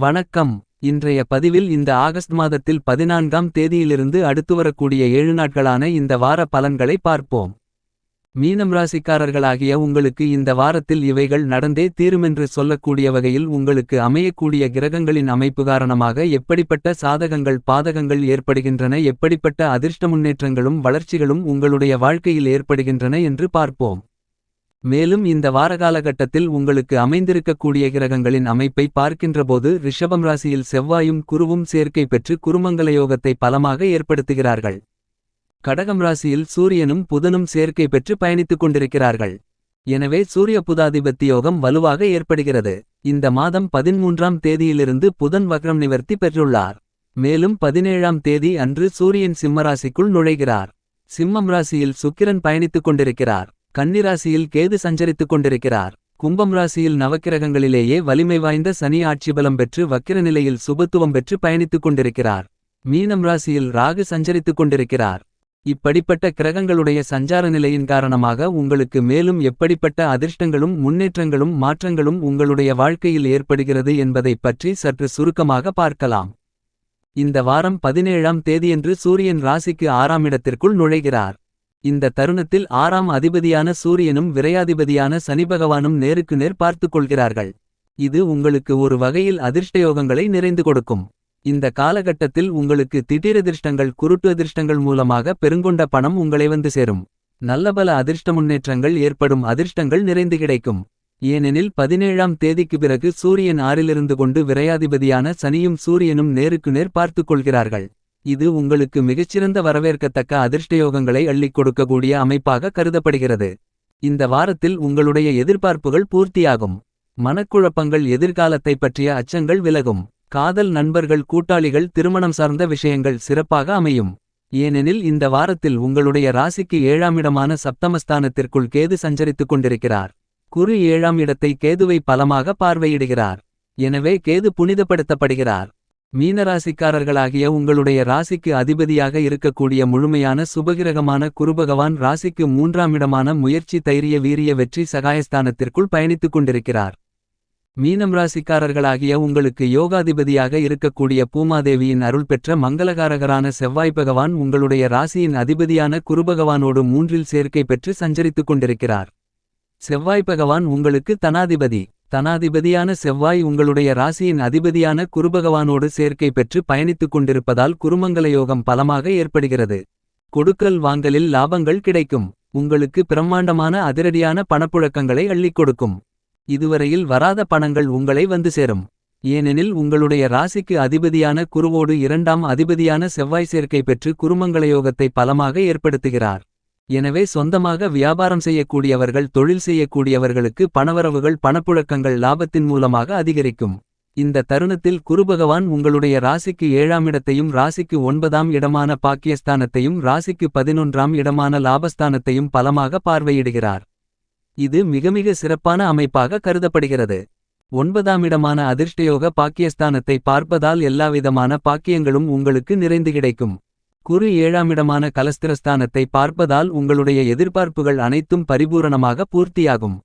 வணக்கம். இன்றைய பதிவில் இந்த ஆகஸ்ட் மாதத்தில் 14ஆம் தேதியிலிருந்து அடுத்து வரக்கூடிய 7 நாட்களான இந்த வார பலன்களை பார்ப்போம். மீனம் ராசிக்காரர்களாகிய உங்களுக்கு இந்த வாரத்தில் இவைகள் நடந்தே தீருமென்று சொல்லக்கூடிய வகையில் உங்களுக்கு அமையக்கூடிய கிரகங்களின் அமைப்பு காரணமாக எப்படிப்பட்ட சாதகங்கள் பாதகங்கள் ஏற்படுகின்றன, எப்படிப்பட்ட அதிர்ஷ்ட முன்னேற்றங்களும் வளர்ச்சிகளும் உங்களுடைய வாழ்க்கையில் ஏற்படுகின்றன என்று பார்ப்போம். மேலும் இந்த வாரகாலகட்டத்தில் உங்களுக்கு அமைந்திருக்கக்கூடிய கிரகங்களின் அமைப்பை பார்க்கின்றபோது ரிஷபம் ராசியில் செவ்வாயும் குருவும் சேர்க்கை பெற்று குருமங்கல யோகத்தை பலமாக ஏற்படுத்துகிறார்கள். கடகம் ராசியில் சூரியனும் புதனும் சேர்க்கை பெற்று பயணித்துக் கொண்டிருக்கிறார்கள். எனவே சூரிய புதாதிபத்தி யோகம் வலுவாக ஏற்படுகிறது. இந்த மாதம் 13ஆம் தேதியிலிருந்து புதன் வக்ரம் நிவர்த்தி பெற்றுள்ளார். மேலும் 17ஆம் தேதி அன்று சூரியன் சிம்மராசிக்குள் நுழைகிறார். சிம்மம் ராசியில் சுக்கிரன் பயணித்துக் கொண்டிருக்கிறார். கன்னிராசியில் கேது சஞ்சரித்துக் கொண்டிருக்கிறார். கும்பம் ராசியில் நவக்கிரகங்களிலேயே வலிமை வாய்ந்த சனி ஆட்சிபலம் பெற்று வக்கிர நிலையில் சுபத்துவம் பெற்று பயணித்துக் கொண்டிருக்கிறார். மீனம் ராசியில் ராகு சஞ்சரித்துக் கொண்டிருக்கிறார். இப்படிப்பட்ட கிரகங்களுடைய சஞ்சார நிலையின் காரணமாக உங்களுக்கு மேலும் எப்படிப்பட்ட அதிர்ஷ்டங்களும் முன்னேற்றங்களும் மாற்றங்களும் உங்களுடைய வாழ்க்கையில் ஏற்படுகிறது என்பதைப் பற்றி சற்று சுருக்கமாக பார்க்கலாம். இந்த வாரம் 17ஆம் தேதியன்று சூரியன் ராசிக்கு 6ஆம் இடத்திற்குள் நுழைகிறார். இந்த தருணத்தில் 6ஆம் அதிபதியான சூரியனும் விரையாதிபதியான சனிபகவானும் நேருக்கு நேர் பார்த்துக் கொள்கிறார்கள். இது உங்களுக்கு ஒரு வகையில் அதிர்ஷ்டயோகங்களை நிறைந்து கொடுக்கும். இந்த காலகட்டத்தில் உங்களுக்கு திடீரதிர்ஷ்டங்கள் குருட்டு அதிர்ஷ்டங்கள் மூலமாக பெருங்கொண்ட பணம் உங்களை வந்து சேரும். நல்லபல அதிர்ஷ்ட முன்னேற்றங்கள் ஏற்படும் அதிர்ஷ்டங்கள் நிறைந்து கிடைக்கும். ஏனெனில் 17ஆம் தேதிக்கு பிறகு சூரியன் 6இலிருந்து கொண்டு விரையாதிபதியான சனியும் சூரியனும் நேருக்கு நேர் பார்த்துக் கொள்கிறார்கள். இது உங்களுக்கு மிகச்சிறந்த வரவேற்கத்தக்க அதிர்ஷ்டயோகங்களை அள்ளிக் கொடுக்கக்கூடிய அமைப்பாக கருதப்படுகிறது. இந்த வாரத்தில் உங்களுடைய எதிர்பார்ப்புகள் பூர்த்தியாகும். மனக்குழப்பங்கள் எதிர்காலத்தை பற்றிய அச்சங்கள் விலகும். காதல் நண்பர்கள் கூட்டாளிகள் திருமணம் சார்ந்த விஷயங்கள் சிறப்பாக அமையும். ஏனெனில் இந்த வாரத்தில் உங்களுடைய ராசிக்கு 7ஆம் இடமான சப்தமஸ்தானத்திற்குள் கேது சஞ்சரித்துக் கொண்டிருக்கிறார். குரு 7ஆம் இடத்தை கேதுவை பலமாக பார்வையிடுகிறார். எனவே கேது புனிதப்படுத்தப்படுகிறார். மீனராசிக்காரர்களாகிய உங்களுடைய ராசிக்கு அதிபதியாக இருக்கக்கூடிய முழுமையான சுபகிரகமான குருபகவான் ராசிக்கு 3ஆம் இடமான முயற்சி தைரிய வீரிய வெற்றி சகாயஸ்தானத்திற்குள் பயணித்துக் கொண்டிருக்கிறார். மீனம் ராசிக்காரர்களாகிய உங்களுக்கு யோகாதிபதியாக இருக்கக்கூடிய பூமாதேவியின் அருள் பெற்ற மங்களகாரகரான செவ்வாய் பகவான் உங்களுடைய ராசியின் அதிபதியான குருபகவானோடு 3இல் சேர்க்கை பெற்று சஞ்சரித்துக் கொண்டிருக்கிறார். செவ்வாய் பகவான் உங்களுக்கு தனாதிபதி. தனாதிபதியான செவ்வாய் உங்களுடைய ராசியின் அதிபதியான குருபகவானோடு சேர்க்கை பெற்று பயணித்துக் கொண்டிருப்பதால் குருமங்கல யோகம் பலமாக ஏற்படுகிறது. கொடுக்கல் வாங்கலில் லாபங்கள் கிடைக்கும். உங்களுக்கு பிரம்மாண்டமான அதிரடியான பணப்புழக்கங்களை அள்ளிக் கொடுக்கும். இதுவரையில் வராத பணங்கள் உங்களை வந்து சேரும். ஏனெனில் உங்களுடைய ராசிக்கு அதிபதியான குருவோடு 2ஆம் அதிபதியான செவ்வாய் சேர்க்கை பெற்று குருமங்கல யோகத்தை பலமாக ஏற்படுத்துகிறார். எனவே சொந்தமாக வியாபாரம் செய்யக்கூடியவர்கள் தொழில் செய்யக்கூடியவர்களுக்கு பணவரவுகள் பணப்புழக்கங்கள் லாபத்தின் மூலமாக அதிகரிக்கும். இந்த தருணத்தில் குருபகவான் உங்களுடைய ராசிக்கு 7ஆம் இடத்தையும் ராசிக்கு 9ஆம் இடமான பாக்கியஸ்தானத்தையும் ராசிக்கு 11ஆம் இடமான லாபஸ்தானத்தையும் பலமாக பார்வையிடுகிறார். இது மிக சிறப்பான அமைப்பாக கருதப்படுகிறது. 9ஆம் இடமான அதிர்ஷ்டயோக பாக்கியஸ்தானத்தை பார்ப்பதால் எல்லாவிதமான பாக்கியங்களும் உங்களுக்கு நிறைந்து கிடைக்கும். குரு 7ஆம் இடமான கலஸ்திரஸ்தானத்தை பார்ப்பதால் உங்களுடைய எதிர்பார்ப்புகள் அனைத்தும் பரிபூரணமாக பூர்த்தியாகும்.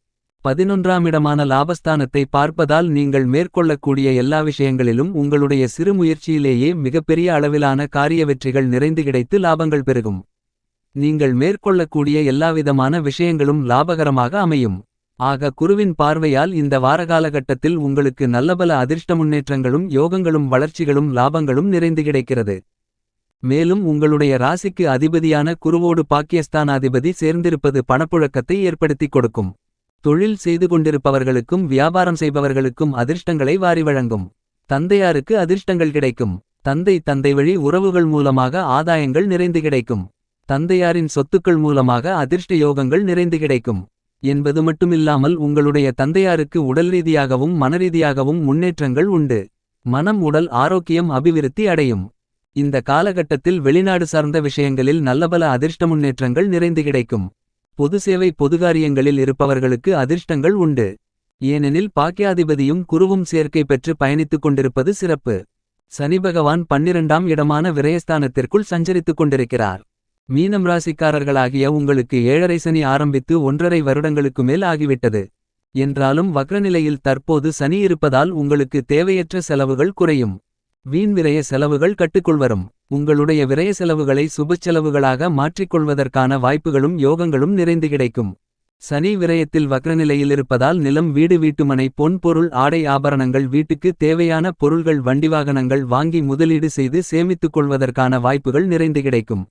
11ஆம் இடமான லாபஸ்தானத்தை பார்ப்பதால் நீங்கள் மேற்கொள்ளக்கூடிய எல்லா விஷயங்களிலும் உங்களுடைய சிறு முயற்சியிலேயே மிகப்பெரிய அளவிலான காரிய வெற்றிகள் நிறைந்து கிடைத்து லாபங்கள் பெருகும். நீங்கள் மேற்கொள்ளக்கூடிய எல்லாவிதமான விஷயங்களும் லாபகரமாக அமையும். ஆக குருவின் பார்வையால் இந்த வாரகாலகட்டத்தில் உங்களுக்கு நல்லபல அதிர்ஷ்ட முன்னேற்றங்களும் யோகங்களும் வளர்ச்சிகளும் லாபங்களும் நிறைந்து கிடைக்கிறது. மேலும் உங்களுடைய ராசிக்கு அதிபதியான குருவோடு பாக்கியஸ்தானாதிபதி சேர்ந்திருப்பது பணப்புழக்கத்தை ஏற்படுத்திக் கொடுக்கும். தொழில் செய்து கொண்டிருப்பவர்களுக்கும் வியாபாரம் செய்பவர்களுக்கும் அதிர்ஷ்டங்களை வாரி வழங்கும். தந்தையாருக்கு அதிர்ஷ்டங்கள் கிடைக்கும். தந்தை வழி உறவுகள் மூலமாக ஆதாயங்கள் நிறைந்து கிடைக்கும். தந்தையாரின் சொத்துக்கள் மூலமாக அதிர்ஷ்ட யோகங்கள் நிறைந்து கிடைக்கும் என்பது மட்டுமில்லாமல் உங்களுடைய தந்தையாருக்கு உடல் ரீதியாகவும் மனரீதியாகவும் முன்னேற்றங்கள் உண்டு. மனம் உடல் ஆரோக்கியம் அபிவிருத்தி அடையும். இந்த காலகட்டத்தில் வெளிநாடு சார்ந்த விஷயங்களில் நல்லபல அதிர்ஷ்ட முன்னேற்றங்கள் நிறைந்து கிடைக்கும். பொது சேவை பொதுகாரியங்களில் இருப்பவர்களுக்கு அதிர்ஷ்டங்கள் உண்டு. ஏனெனில் பாக்கியாதிபதியும் குருவும் சேர்க்கை பெற்று பயணித்துக் கொண்டிருப்பது சிறப்பு. சனிபகவான் 12ஆம் இடமான விரயஸ்தானத்திற்குள் சஞ்சரித்துக் கொண்டிருக்கிறார். மீனம் ராசிக்காரர்களாகிய உங்களுக்கு 7.5 சனி ஆரம்பித்து 1.5 வருடங்களுக்கு மேல் ஆகிவிட்டது. என்றாலும் வக்ரநிலையில் தற்போது சனி இருப்பதால் உங்களுக்கு தேவையற்ற செலவுகள் குறையும். வீண் விரய செலவுகள் கட்டுக்குள் உங்களுடைய விரய செலவுகளை சுபச்செலவுகளாக மாற்றிக்கொள்வதற்கான வாய்ப்புகளும் யோகங்களும் நிறைந்து கிடைக்கும். சனி விரயத்தில் வக்ரநிலையில் இருப்பதால் நிலம் வீடு வீட்டுமனை பொன் பொருள் ஆடை ஆபரணங்கள் வீட்டுக்கு தேவையான பொருள்கள் வண்டிவாகனங்கள் வாங்கி முதலீடு செய்து சேமித்துக் கொள்வதற்கான வாய்ப்புகள் நிறைந்து கிடைக்கும்.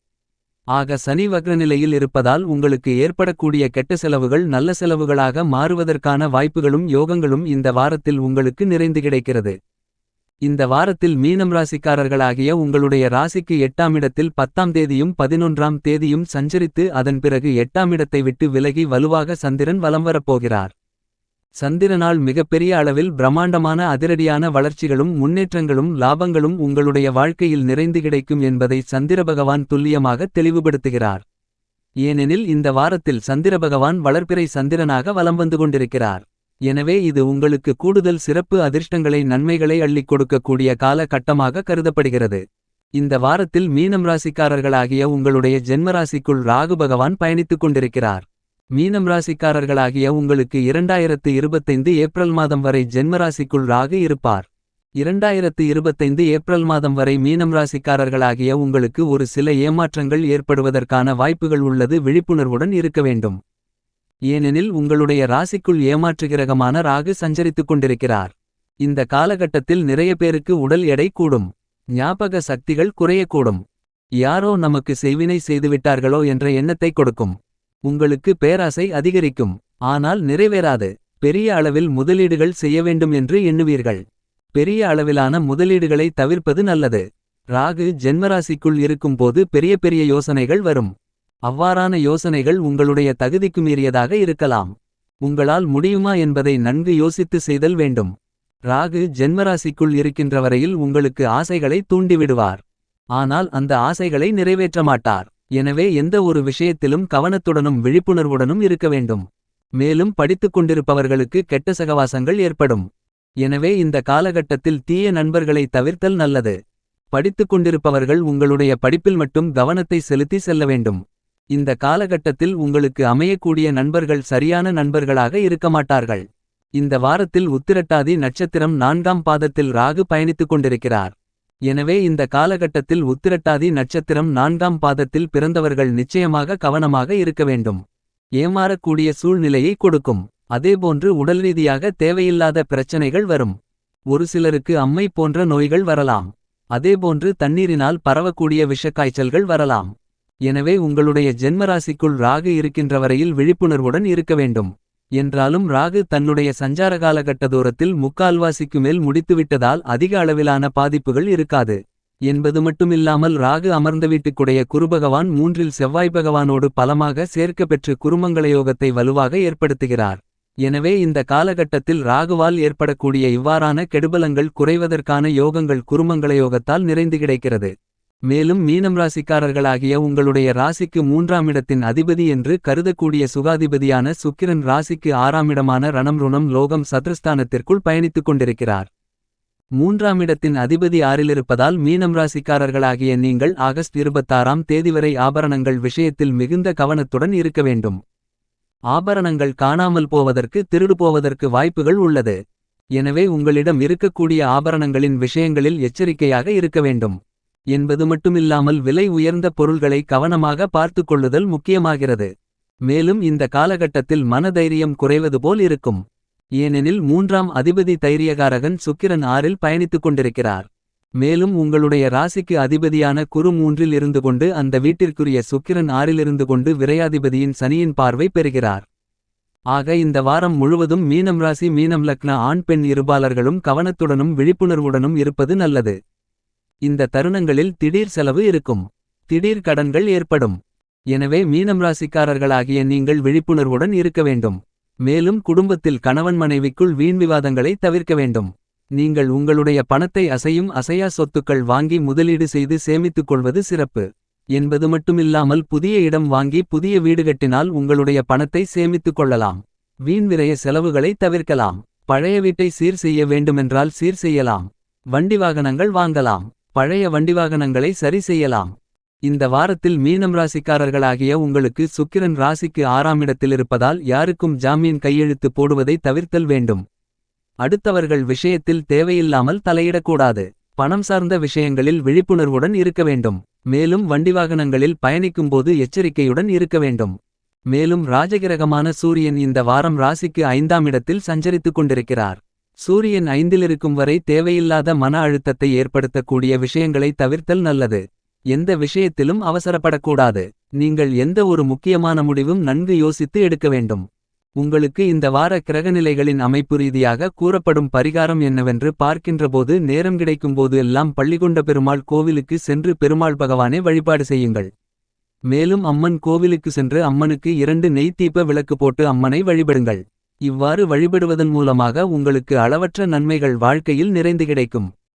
ஆக சனி வக்ரநிலையில் இருப்பதால் உங்களுக்கு ஏற்படக்கூடிய கெட்ட செலவுகள் நல்ல செலவுகளாக மாறுவதற்கான வாய்ப்புகளும் யோகங்களும் இந்த வாரத்தில் உங்களுக்கு நிறைந்து கிடைக்கிறது. இந்த வாரத்தில் மீனம் ராசிக்காரர்களாகிய உங்களுடைய ராசிக்கு 8ஆம் இடத்தில் 10ஆம் தேதியும் 11ஆம் தேதியும் சஞ்சரித்து அதன் பிறகு 8ஆம் இடத்தை விட்டு விலகி வலுவாக சந்திரன் வலம் வரப்போகிறார். சந்திரனால் மிகப்பெரிய அளவில் பிரம்மாண்டமான அதிரடியான வளர்ச்சிகளும் முன்னேற்றங்களும் லாபங்களும் உங்களுடைய வாழ்க்கையில் நிறைந்து கிடைக்கும் என்பதை சந்திரபகவான் துல்லியமாக தெளிவுபடுத்துகிறார். ஏனெனில் இந்த வாரத்தில் சந்திரபகவான் வளர்பிறை சந்திரனாக வலம் வந்து கொண்டிருக்கிறார். எனவே இது உங்களுக்கு கூடுதல் சிறப்பு அதிர்ஷ்டங்களை நன்மைகளை அள்ளிக் கொடுக்கக்கூடிய கால கட்டமாக கருதப்படுகிறது. இந்த வாரத்தில் மீனம் ராசிக்காரர்களாகிய உங்களுடைய ஜென்மராசிக்குள் ராகு பகவான் பயணித்துக் கொண்டிருக்கிறார். மீனம் ராசிக்காரர்களாகிய உங்களுக்கு 2025 ஏப்ரல் மாதம் வரை ஜென்மராசிக்குள் ராகு இருப்பார். 2025 ஏப்ரல் மாதம் வரை மீனம் ராசிக்காரர்களாகிய உங்களுக்கு ஒரு சில ஏமாற்றங்கள் ஏற்படுவதற்கான வாய்ப்புகள் உள்ளது. விழிப்புணர்வுடன் இருக்க வேண்டும். ஏனெனில் உங்களுடைய ராசிக்குள் ஏமாற்றுகிரகமான ராகு சஞ்சரித்துக் கொண்டிருக்கிறார். இந்த காலகட்டத்தில் நிறைய பேருக்கு உடல் எடை கூடும். ஞாபக சக்திகள் குறையக்கூடும். யாரோ நமக்கு செய்வினை செய்துவிட்டார்களோ என்ற எண்ணத்தை கொடுக்கும். உங்களுக்கு பேராசை அதிகரிக்கும். ஆனால் நிறைவேறாது. பெரிய அளவில் முதலீடுகள் செய்ய வேண்டும் என்று எண்ணுவீர்கள். பெரிய அளவிலான முதலீடுகளை தவிர்ப்பது நல்லது. ராகு ஜென்மராசிக்குள் இருக்கும்போது பெரிய பெரிய யோசனைகள் வரும். அவ்வாறான யோசனைகள் உங்களுடைய தகுதிக்கு மீறியதாக இருக்கலாம். உங்களால் முடியுமா என்பதை நன்கு யோசித்து செய்தல் வேண்டும். ராகு ஜென்மராசிக்குள் இருக்கின்ற வரையில் உங்களுக்கு ஆசைகளை தூண்டிவிடுவார். ஆனால் அந்த ஆசைகளை நிறைவேற்ற மாட்டார். எனவே எந்த ஒரு விஷயத்திலும் கவனத்துடனும் விழிப்புணர்வுடனும் இருக்க வேண்டும். மேலும் படித்துக் கொண்டிருப்பவர்களுக்கு கெட்ட சகவாசங்கள் ஏற்படும். எனவே இந்த காலகட்டத்தில் தீய நண்பர்களை தவிர்த்தல் நல்லது. படித்துக் கொண்டிருப்பவர்கள் உங்களுடைய படிப்பில் மட்டும் கவனத்தை செலுத்தி செல்ல வேண்டும். இந்த காலகட்டத்தில் உங்களுக்கு அமையக்கூடிய நண்பர்கள் சரியான நண்பர்களாக இருக்க மாட்டார்கள். இந்த வாரத்தில் உத்திரட்டாதி நட்சத்திரம் 4ஆம் பாதத்தில் ராகு பயணித்துக் கொண்டிருக்கிறார். எனவே இந்த காலகட்டத்தில் உத்திரட்டாதி நட்சத்திரம் 4ஆம் பாதத்தில் பிறந்தவர்கள் நிச்சயமாக கவனமாக இருக்க வேண்டும். ஏமாறக்கூடிய சூழ்நிலையை கொடுக்கும். அதேபோன்று உடல்ரீதியாக தேவையில்லாத பிரச்சனைகள் வரும். ஒரு சிலருக்கு அம்மை போன்ற நோய்கள் வரலாம். அதேபோன்று தண்ணீரினால் பரவக்கூடிய விஷக்காய்ச்சல்கள் வரலாம். எனவே உங்களுடைய ஜென்மராசிக்குள் ராகு இருக்கின்ற வரையில் விழிப்புணர்வுடன் இருக்க வேண்டும். என்றாலும் ராகு தன்னுடைய சஞ்சார காலகட்ட தூரத்தில் முக்கால்வாசிக்கு மேல் முடித்துவிட்டதால் அதிக அளவிலான பாதிப்புகள் இருக்காது என்பது மட்டுமில்லாமல் ராகு அமர்ந்த வீட்டுக்குடைய குருபகவான் 3இல் செவ்வாய் பகவானோடு பலமாக சேர்க்க பெற்று குருமங்களயோகத்தை வலுவாக ஏற்படுத்துகிறார். எனவே இந்த காலகட்டத்தில் ராகுவால் ஏற்படக்கூடிய இவ்வாறான கெடுபலங்கள் குறைவதற்கான யோகங்கள் குருமங்களயோகத்தால் நிறைந்து கிடைக்கிறது. மேலும் மீனம் ராசிக்காரர்களாகிய உங்களுடைய ராசிக்கு 3ஆம் இடத்தின் அதிபதி என்று கருதக்கூடிய சுகாதிபதியான சுக்கிரன் ராசிக்கு 6ஆம் இடமான ரணம் ருணம் லோகம் சத்ருஸ்தானத்திற்குள் பயணித்துக் கொண்டிருக்கிறார். 3ஆம் இடத்தின் அதிபதி 6இலிருப்பதால் மீனம் ராசிக்காரர்களாகிய நீங்கள் ஆகஸ்ட் 26ஆம் தேதி வரை ஆபரணங்கள் விஷயத்தில் மிகுந்த கவனத்துடன் இருக்க வேண்டும். ஆபரணங்கள் காணாமல் போவதற்கு திருடு போவதற்கு வாய்ப்புகள் உள்ளது. எனவே உங்களிடம் இருக்கக்கூடிய ஆபரணங்களின் விஷயங்களில் எச்சரிக்கையாக இருக்க வேண்டும் என்பது மட்டுமில்லாமல் விலை உயர்ந்த பொருள்களை கவனமாக பார்த்துக் கொள்ளுதல் முக்கியமாகிறது. மேலும் இந்த காலகட்டத்தில் மனதைரியம் குறைவது போல் இருக்கும். ஏனெனில் 3ஆம் அதிபதி தைரியகாரகன் சுக்கிரன் 6இல் பயணித்துக் கொண்டிருக்கிறார். மேலும் உங்களுடைய ராசிக்கு அதிபதியான குரு 3இல் இருந்து கொண்டு அந்த வீட்டிற்குரிய சுக்கிரன் 6இலிருந்து கொண்டு விரையாதிபதியின் சனியின் பார்வை பெறுகிறார். ஆக இந்த வாரம் முழுவதும் மீனம் ராசி மீனம் லக்ன ஆண் பெண் இருபாலர்களும் கவனத்துடனும் விழிப்புணர்வுடனும் இருப்பது நல்லது. இந்த தருணங்களில் திடீர் செலவு இருக்கும். திடீர் கடன்கள் ஏற்படும். எனவே மீனம் ராசிக்காரர்களாகிய நீங்கள் விழிப்புணர்வுடன் இருக்க வேண்டும். மேலும் குடும்பத்தில் கணவன் மனைவிக்குள் வீண் விவாதங்களை தவிர்க்க வேண்டும். நீங்கள் உங்களுடைய பணத்தை அசையும் அசையா சொத்துக்கள் வாங்கி முதலீடு செய்து சேமித்துக் கொள்வது சிறப்பு என்பது மட்டுமில்லாமல் புதிய இடம் வாங்கி புதிய வீடு கட்டினால் உங்களுடைய பணத்தை சேமித்துக் கொள்ளலாம். வீண் விரய செலவுகளை தவிர்க்கலாம். பழைய வீட்டை சீர் செய்ய வேண்டுமென்றால் சீர் செய்யலாம். வண்டி வாகனங்கள் வாங்கலாம். பழைய வண்டிவாகனங்களை சரி செய்யலாம். இந்த வாரத்தில் மீனம் ராசிக்காரர்களாகிய உங்களுக்கு சுக்கிரன் ராசிக்கு 6ஆம் இடத்தில் இருப்பதால் யாருக்கும் ஜாமீன் கையெழுத்து போடுவதை தவிர்த்தல் வேண்டும். அடுத்தவர்கள் விஷயத்தில் தேவையில்லாமல் தலையிடக்கூடாது. பணம் சார்ந்த விஷயங்களில் விழிப்புணர்வுடன் இருக்க வேண்டும். மேலும் வண்டிவாகனங்களில் பயணிக்கும்போது எச்சரிக்கையுடன் இருக்க வேண்டும். மேலும் ராஜகிரகமான சூரியன் இந்த வாரம் ராசிக்கு 5ஆம் இடத்தில் சஞ்சரித்துக் கொண்டிருக்கிறார். சூரியன் 5இல் இருக்கும் வரை தேவையில்லாத மன அழுத்தத்தை ஏற்படுத்தக்கூடிய விஷயங்களை தவிர்த்தல் நல்லது. எந்த விஷயத்திலும் அவசரப்படக்கூடாது. நீங்கள் எந்த ஒரு முக்கியமான முடிவும் நன்கு யோசித்து எடுக்க வேண்டும். உங்களுக்கு இந்த வார கிரகநிலைகளின் அமைப்பு ரீதியாக கூறப்படும் பரிகாரம் என்னவென்று பார்க்கின்றபோது நேரம் கிடைக்கும்போது எல்லாம் பள்ளிகொண்ட பெருமாள் கோவிலுக்கு சென்று பெருமாள் பகவானை வழிபாடு செய்யுங்கள். மேலும் அம்மன் கோவிலுக்கு சென்று அம்மனுக்கு 2 நெய் தீப விளக்கு போட்டு அம்மனை வழிபடுங்கள். இவ்வாறு வழிபடுவதன் மூலமாக உங்களுக்கு அளவற்ற நன்மைகள் வாழ்க்கையில் நிறைந்து கிடைக்கும்.